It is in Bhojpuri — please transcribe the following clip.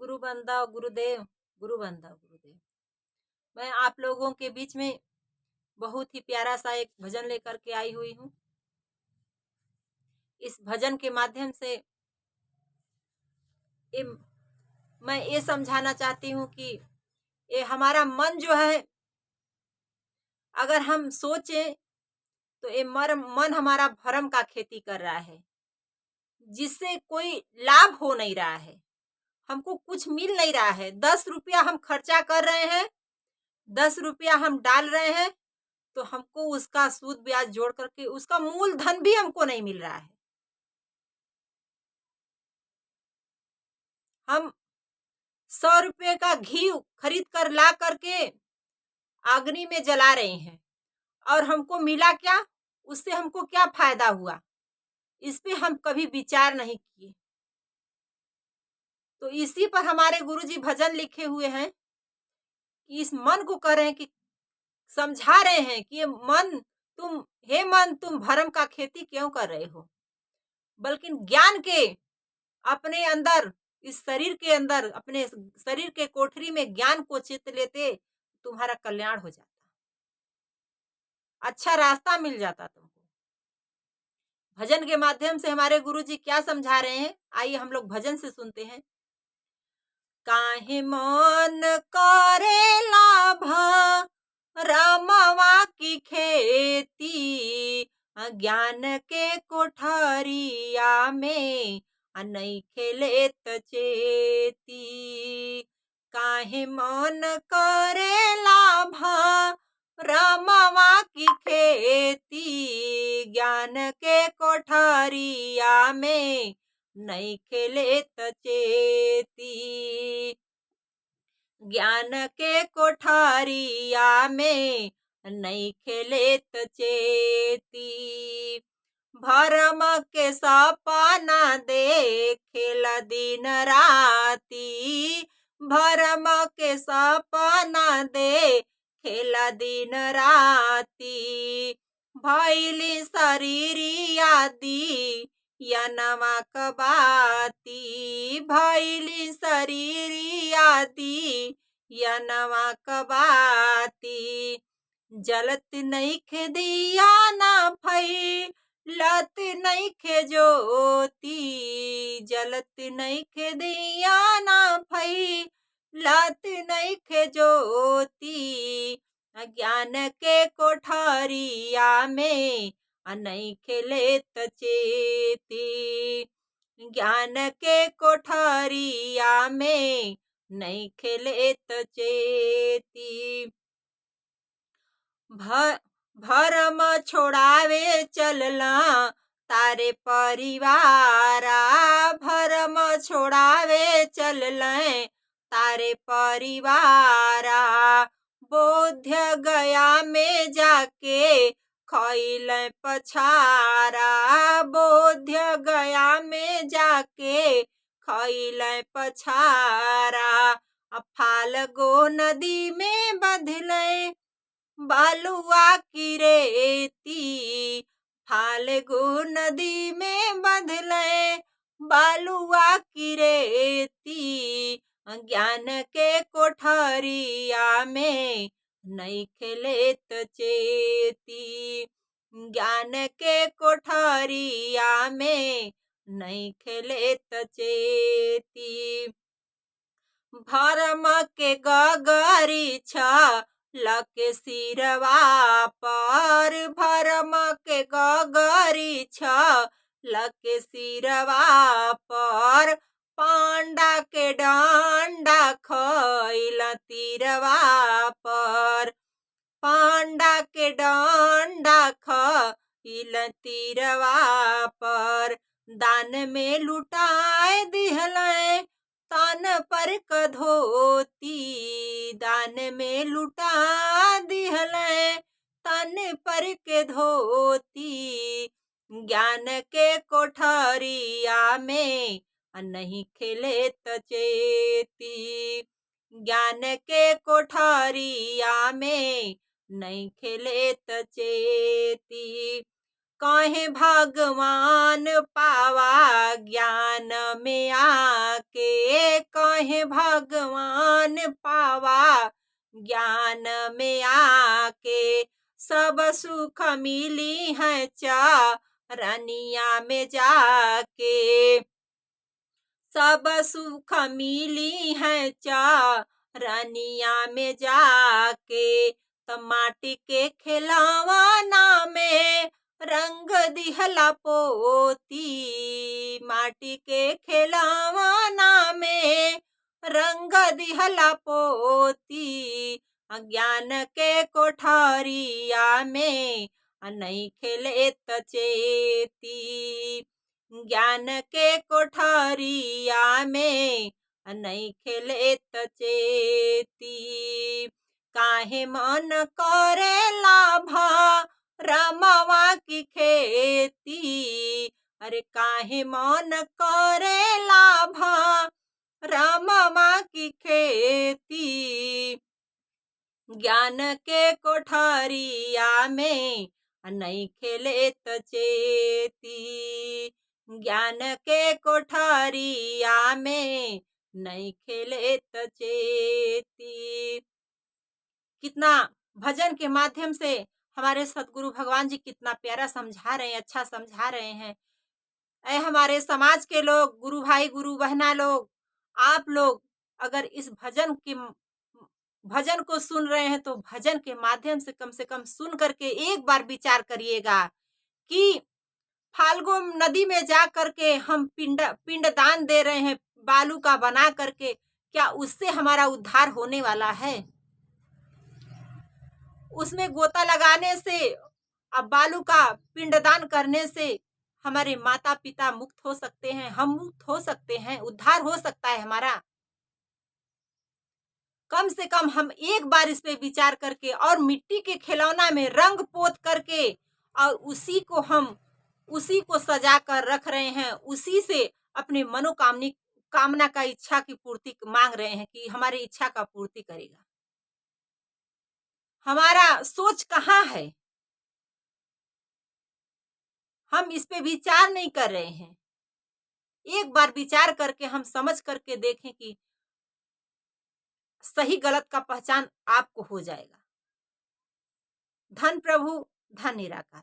गुरु बंदा गुरुदेव, गुरु बंदा गुरुदेव। मैं आप लोगों के बीच में बहुत ही प्यारा सा एक भजन लेकर के आई हुई हूँ। इस भजन के माध्यम से ये मैं ये समझाना चाहती हूँ कि ये हमारा मन जो है, अगर हम सोचें तो ये मन हमारा भरम का खेती कर रहा है, जिससे कोई लाभ हो नहीं रहा है, हमको कुछ मिल नहीं रहा है। 10 रुपया हम खर्चा कर रहे हैं, 10 रुपया हम डाल रहे हैं, तो हमको उसका सूद ब्याज जोड़ करके उसका मूलधन भी हमको नहीं मिल रहा है। हम 100 रुपये का घी खरीद कर ला करके अग्नि में जला रहे हैं और हमको मिला क्या? उससे हमको क्या फायदा हुआ? इस पे हम कभी विचार नहीं किए। तो इसी पर हमारे गुरुजी भजन लिखे हुए हैं कि इस मन को कह रहे हैं कि समझा रहे हैं कि ये मन हे मन तुम भरम का खेती क्यों कर रहे हो? बल्कि ज्ञान के अपने अंदर, इस शरीर के अंदर, अपने शरीर के कोठरी में ज्ञान को चित लेते, तुम्हारा कल्याण हो जाता, अच्छा रास्ता मिल जाता तुमको। भजन के माध्यम से हमारे गुरुजी क्या समझा रहे हैं, आइए हम लोग भजन से सुनते हैं। काहे मन करेला भरमवा की खेती, ज्ञान के कोठरिया में नइखे लेत चेती। काहे मन करेला भरमवा की खेती, ज्ञान के कोठरिया में नइखे लेत चेती। ज्ञान के कोठरिया में नइखे लेत चेती। भरम के सपना देखेला दिन राती, भरम के सपना देखेला दिन राती। भइली शरीरिया दी यनमा कबाती, भइली शरीरिया दी यनमा कबाती। जलत नइखे दिया ना फैलत नइखे ज्योति, जलत नइखे दिया ना फैलत नइखे ज्योति। ज्ञान के कोठरिया में नइखे लेत चेती। ज्ञान के कोठरिया में नइखे लेत चेती। भरम छोड़ावे चलला तारे परिवारा, भरम छोड़ावे चललें तारे परिवारा। बोध गया में जाके खइल पछारा, बोध गया में जाके खइल पछारा। फाल्गो नदी में बदले बालुआ की रेती, फाल्गु नदी में बदले बालुआ की रेती। ज्ञान के कोठरिया में नइखे लेत चेती। ज्ञान के कोठरिया में नइखे लेत चेती। भरम के गगरी लके सिरवा पर, भरम के गगरी लके सिरवा पर। पांडा के डांडा खइल तीरवा पर, पांडा के डांडा खइल तीरवा पर। दान में लुटाए दिहले तन पर क धोती, दान में लुटा दिहले तन पर के धोती। ज्ञान के कोठरिया में नइखे लेत चेती। ज्ञान के कोठरिया में नइखे लेत चेती। कहे भगवान पावा ज्ञान में आके, कहे कहे भगवान पावा ज्ञान में आके, सब सुख मिली है चरनिया में जाके, सब सुख मिली है चरनिया में जाके। त माटी के खिलौना में रंग दिहला पोती, माटी के खिलौना में रंग दिहला पोती। ज्ञान के कोठरिया में नइखे लेत चेती, ज्ञान के कोठरिया में नइखे लेत चेती। काहे मन करेला भरमवा की खेती, अरे काहे मन करेला भरमवा की खेती। ज्ञान के कोठरिया में नइखे लेत चेती, ज्ञान के कोठरिया में नइखे लेत चेती। कितना भजन के माध्यम से हमारे सतगुरु भगवान जी कितना प्यारा समझा रहे हैं, अच्छा समझा रहे हैं। ऐ हमारे समाज के लोग, गुरु भाई गुरु बहना लोग, आप लोग अगर इस भजन को सुन रहे हैं तो भजन के माध्यम से कम सुन करके एक बार विचार करिएगा कि फाल्गु नदी में जा करके हम पिंड दान दे रहे हैं बालू का बना करके, क्या उससे हमारा उद्धार होने वाला है? उसमें गोता लगाने से, अब बालू का पिंडदान करने से हमारे माता पिता मुक्त हो सकते हैं, हम मुक्त हो सकते हैं, उद्धार हो सकता है हमारा। कम से कम हम एक बार इस पे विचार करके और मिट्टी के खिलौना में रंग पोत करके और उसी को सजा कर रख रहे हैं, उसी से अपने कामना का इच्छा की पूर्ति मांग रहे हैं कि हमारी इच्छा का पूर्ति करेगा। हमारा सोच कहाँ है? हम इस पे विचार नहीं कर रहे हैं। एक बार विचार करके हम समझ करके देखें कि सही गलत का पहचान आपको हो जाएगा। धन प्रभु, धन निराकार।